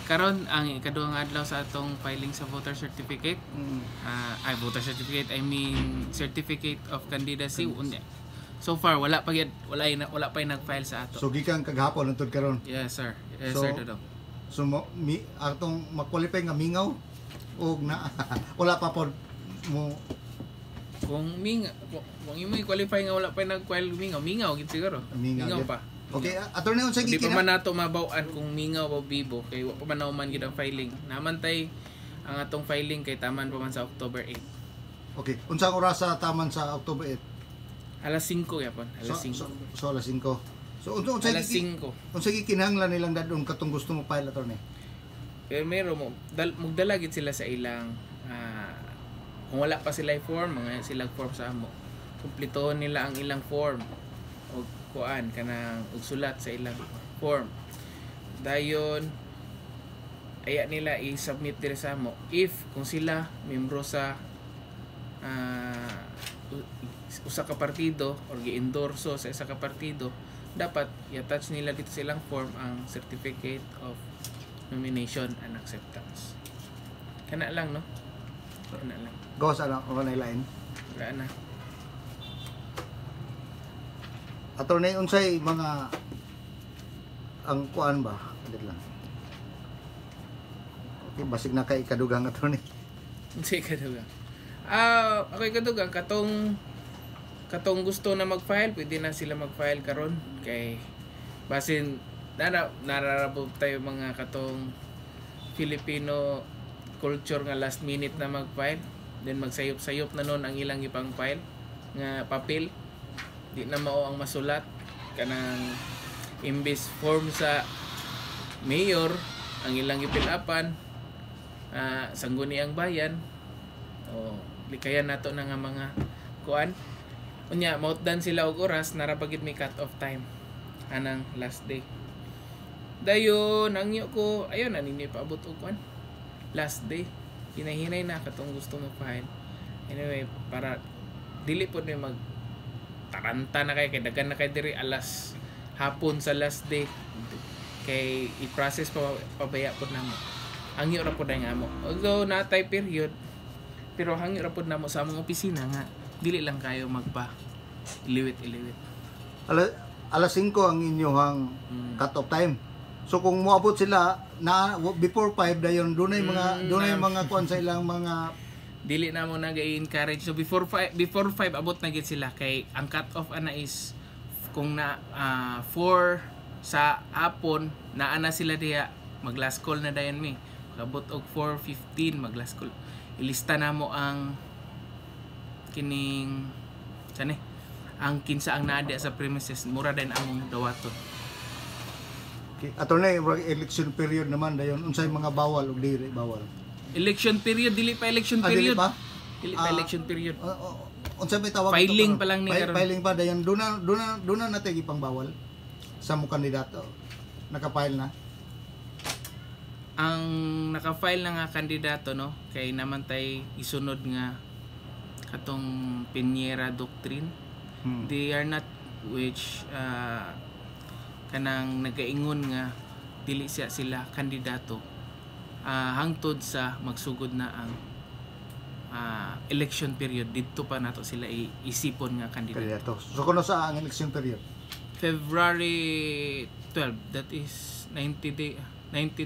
Karon ang ikaduhang adlaw sa atong filing sa voter certificate. Voter certificate, I mean certificate of candidacy. So far wala pa nag-file sa ato. So gikan kaghapon untud karon. Yes sir. Yes So, sir Dodong. So atong ma-qualify nga mingaw og na wala pa pod mo Kung imo i-qualify nga wala pa nag-file mingaw gid siguro. Mingaw pa. Okay, attorney unsa Di pa gikin? man nato mabaw-an kung mingaw o bibo kay wa pa man nauman gid ang filing. Namantay ang atong filing kay taman pa man sa October 8. Okay, unsang oras sa taman sa October 8? Alas 5 yapon, alas 5. So alas 5. So unsa Alas 5. unsa gikinahanglan nilang dadon katong gusto mo file attorney? Pero meron magdala gid sila sa ilang kung wala pa sila form, mga silang form sa amo. Kumpletohon nila ang ilang form o kuan kanang sulat sa ilang form. Dayon aya nila i-submit dire sa amo if kung sila membro sa usa ka partido or gi-endorso sa isa ka partido, dapat i-attach nila dito sa ilang form ang certificate of nomination and acceptance. Kana lang no? Kana lang. Go sa online line. Wala na. Attorney unsay mga ang kuan ba? Dito lang. Okay, basig na kay kadugang attorney. Unsay kadugang? Ako kadugang katong gusto na mag-file, pwede na sila mag-file karon kay basin nararabot tayo mga katong Filipino culture nga last minute na mag-file, then magsayop-sayop na nun ang ilang ipang file nga papel, di na mao ang masulat kanang imbis form sa mayor ang ilang ipilapan sangguni ang bayan o likayan nato na nga mga kuan unya mautdan sila og oras narapagid may cut off time anang last day. Dayon nangyo ko ayon na ninyo paabot og kuan last day, hinahinay na katong gusto mo file. Anyway, para dili po na mag taranta na kay daghan na kay diri alas hapon sa last day kay i-process pa pabaya po namo. Hangyo ra pod nga mo. Although natay period, pero hangyo ra pod namo sa among opisina nga dili lang kayo magpa iliwit-iliwit. Alas 5 ang inyong cut off time. So kung moabot sila na before 5 dayon dunay mga kuan sa ilang mga dili na mo nag-encourage. So before 5 abot na gid sila kay ang cut off ana is kung na 4 sa hapon naana sila diha mag last call na dayon mi. Abot og 4:15 mag last call. Ilista na mo ang kining ang kinsa ang naa sa premises mura din among dawaton. Okay. Attorney, election period naman dayon unsay mga bawal ug dili bawal? Election period dili pa election period. Dili pa election period. Unsay may tawag filing pa lang ni karon. Filing pa dayon duna natin gipang bawal sa mo kandidato. Naka-file na. Ang naka-file na nga kandidato no kay naman tay isunod nga katong Piñera doctrine. They are not which kanang nagaingon nga dili sila kandidato hangtod sa magsugod na ang election period didto pa nato sila isipon nga kandidato. So kuno sa ang election period? February 12, that is 90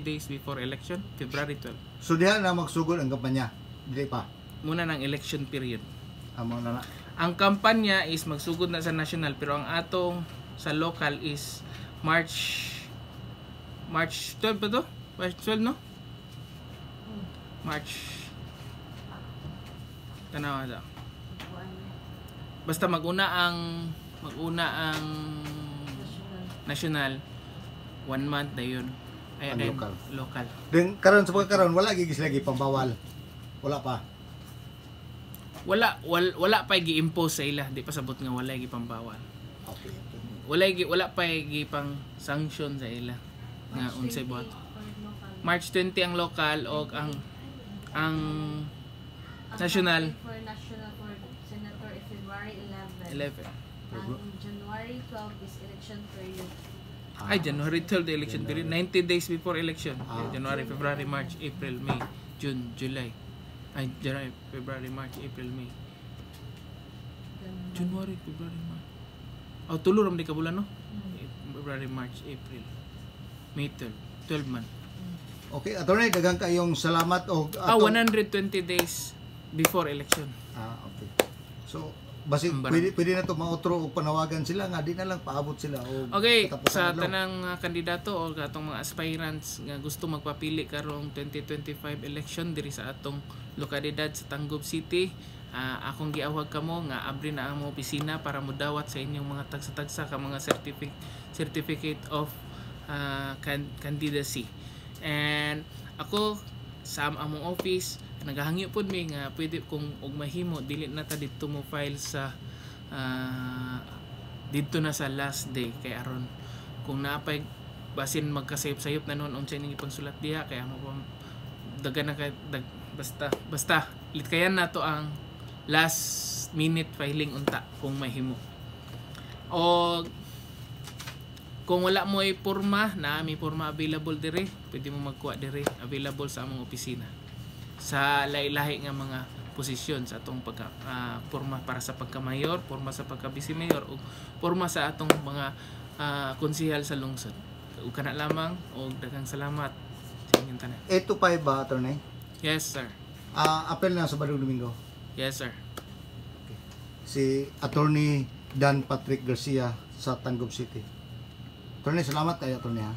days before election, February 12. So diha na magsugod ang kampanya. Dili pa. Muna ng election period. Amo na. Ang kampanya is magsugod na sa national pero ang atong sa local is March 12 ba to? March 12 no? March tanawa daw. Basta maguna ang national 1 month na yun. Ay local. Then karon sa pagkaron wala gigis lagi pambawal. Wala pa. Wala pa gi-impose sa ila, di pa sabot nga wala gi pambawal. Okay. Wala pa gi pang sanction sa ila nga unsay buhat. March 20 ang local o ang national for senator is February 11. 11. Ang January 12 is election period. Ay, January 12 the election period. 90 days before election. Ah. January, February, March, April, May, June, July. Ay, January, February, March, April, May. January, February, March. Oh, tulo ram di ka bulan, no? February, March, April, May 12. 12 man. Okay, attorney, daghang kayong salamat og 120 days before election. okay. So, basig Ambaran. pwede na to mautro og panawagan sila nga di na lang paabot sila og Okay, katapusan sa adlaw. tanang kandidato o atong mga aspirants nga gusto magpapili karong 2025 election diri sa atong lokalidad sa Tangub City, akong giawag kamo nga abri na ang mga opisina para modawat sa inyong mga tagsa-tagsa ka mga certificate of candidacy. And ako sa among office nagahangyo pod mi nga pwede kung og mahimo dili na ta didto mo file sa didto na sa last day kay aron kung naapay basin magkasayop-sayop na noon unsa ning ipagsulat diha kay amo dagan na basta litkayan nato ang last minute filing unta kung mahimo. O kung wala mo ay porma na may porma available dire, pwede mo magkuha dire available sa among opisina sa lahi-lahi nga mga posisyon sa atong pagka porma para sa pagka-mayor, porma sa pagka-vice-mayor o porma sa atong mga konsehal sa lungsod. Ug kana lamang og daghang salamat sa inyong tanan. 8 to 5 ba, attorney? Yes sir. Apel na sa Badong Domingo. Yes sir. Si Attorney Dan Patrick Garcia sa Tangub City. Attorney, salamat kayo, attorney ha.